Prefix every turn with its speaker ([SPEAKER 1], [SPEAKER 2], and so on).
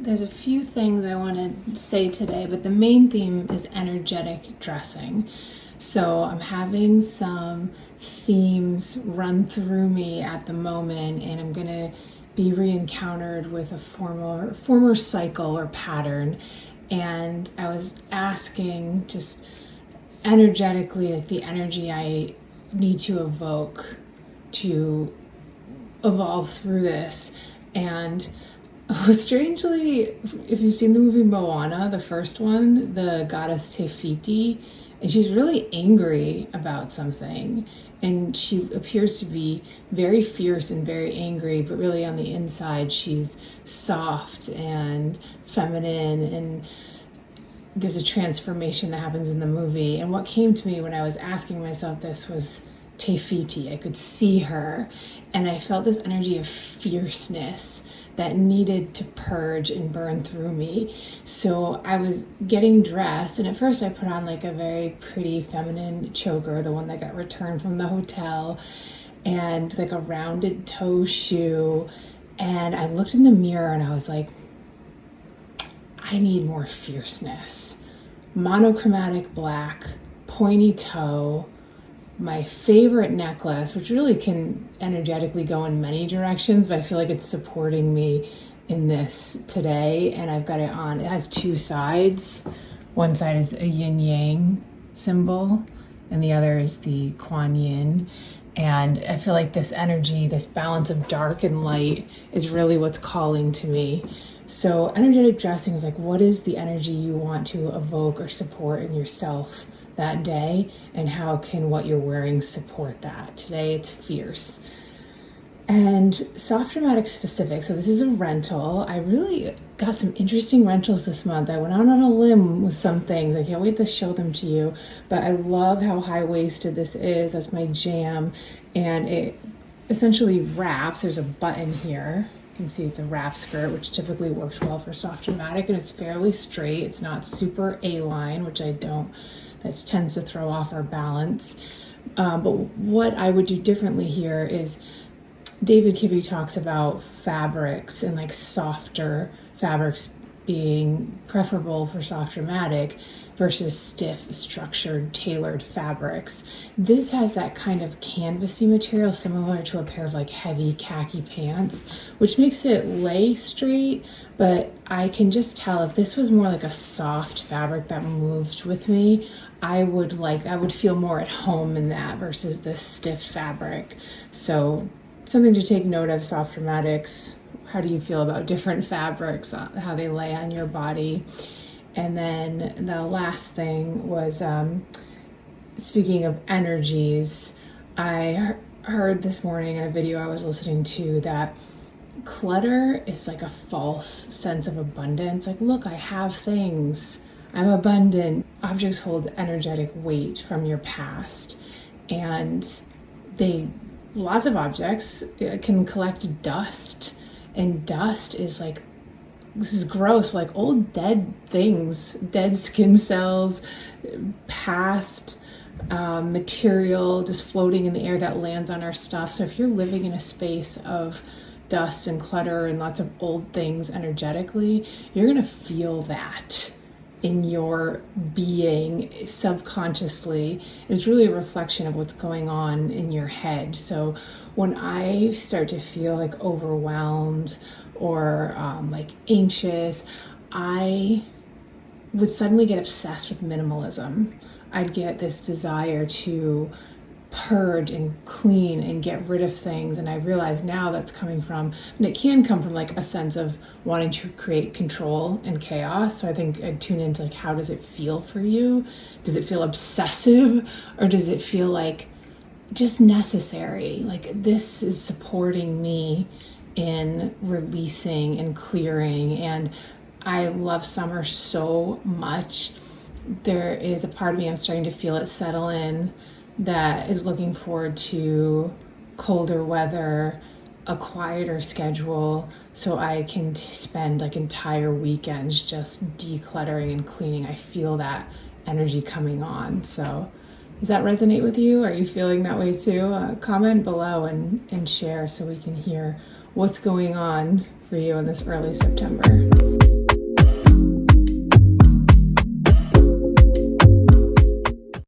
[SPEAKER 1] There's a few things I want to say today, but the main theme is energetic dressing. So I'm having some themes run through me at the moment, and I'm going to be re-encountered with a former cycle or pattern. And I was asking just energetically, like the energy I need to evoke to evolve through this. And strangely, if you've seen the movie Moana, the first one, the goddess Te Fiti, and she's really angry about something. And she appears to be very fierce and very angry, but really on the inside, she's soft and feminine. And there's a transformation that happens in the movie. And what came to me when I was asking myself this was Te Fiti. I could see her, and I felt this energy of fierceness that needed to purge and burn through me. So I was getting dressed, and at first I put on like a very pretty feminine choker, the one that got returned from the hotel, and like a rounded toe shoe. And I looked in the mirror and I was like, I need more fierceness. Monochromatic black, pointy toe, my favorite necklace, which really can energetically go in many directions, but I feel like it's supporting me in this today. And I've got it on. It has two sides. One side is a yin yang symbol, and the other is the Kuan Yin. And I feel like this energy, this balance of dark and light, is really what's calling to me. So energetic dressing is like, what is the energy you want to evoke or support in yourself that day, and how can what you're wearing support that? Today it's fierce. And soft dramatic specific. So this is a rental. I really got some interesting rentals this month. I went out on a limb with some things. I can't wait to show them to you. But I love how high-waisted this is. That's my jam. And it essentially wraps. There's a button here. You can see it's a wrap skirt, which typically works well for soft dramatic. And it's fairly straight. It's not super A-line, which I don't. That tends to throw off our balance. But what I would do differently here is David Kibbe talks about fabrics and like softer fabrics being preferable for soft dramatic versus stiff, structured, tailored fabrics. This has that kind of canvasy material similar to a pair of like heavy khaki pants, which makes it lay straight, but I can just tell if this was more like a soft fabric that moved with me, I would feel more at home in that versus this stiff fabric. So something to take note of, soft dramatics. How do you feel about different fabrics, how they lay on your body? And then the last thing was, speaking of energies, I heard this morning in a video I was listening to that clutter is like a false sense of abundance. Like, look, I have things. I'm abundant. Objects hold energetic weight from your past, and lots of objects can collect dust, and dust is like, this is gross, like old dead things, dead skin cells, past material just floating in the air that lands on our stuff. So if you're living in a space of dust and clutter and lots of old things energetically, you're gonna feel that in your being subconsciously. It's really a reflection of what's going on in your head. So when I start to feel like overwhelmed or like anxious, I would suddenly get obsessed with minimalism. I'd get this desire to purge and clean and get rid of things, and I realize now that's coming from, and it can come from like a sense of wanting to create control and chaos. So I think I'd tune into like, how does it feel for you? Does it feel obsessive, or does it feel like just necessary? Like, this is supporting me in releasing and clearing. And I love summer so much. There is a part of me, I'm starting to feel it settle in, that is looking forward to colder weather, a quieter schedule, so I can spend like entire weekends just decluttering and cleaning. I feel that energy coming on. So does that resonate with you? Are you feeling that way too? Comment below and share so we can hear what's going on for you in this early September.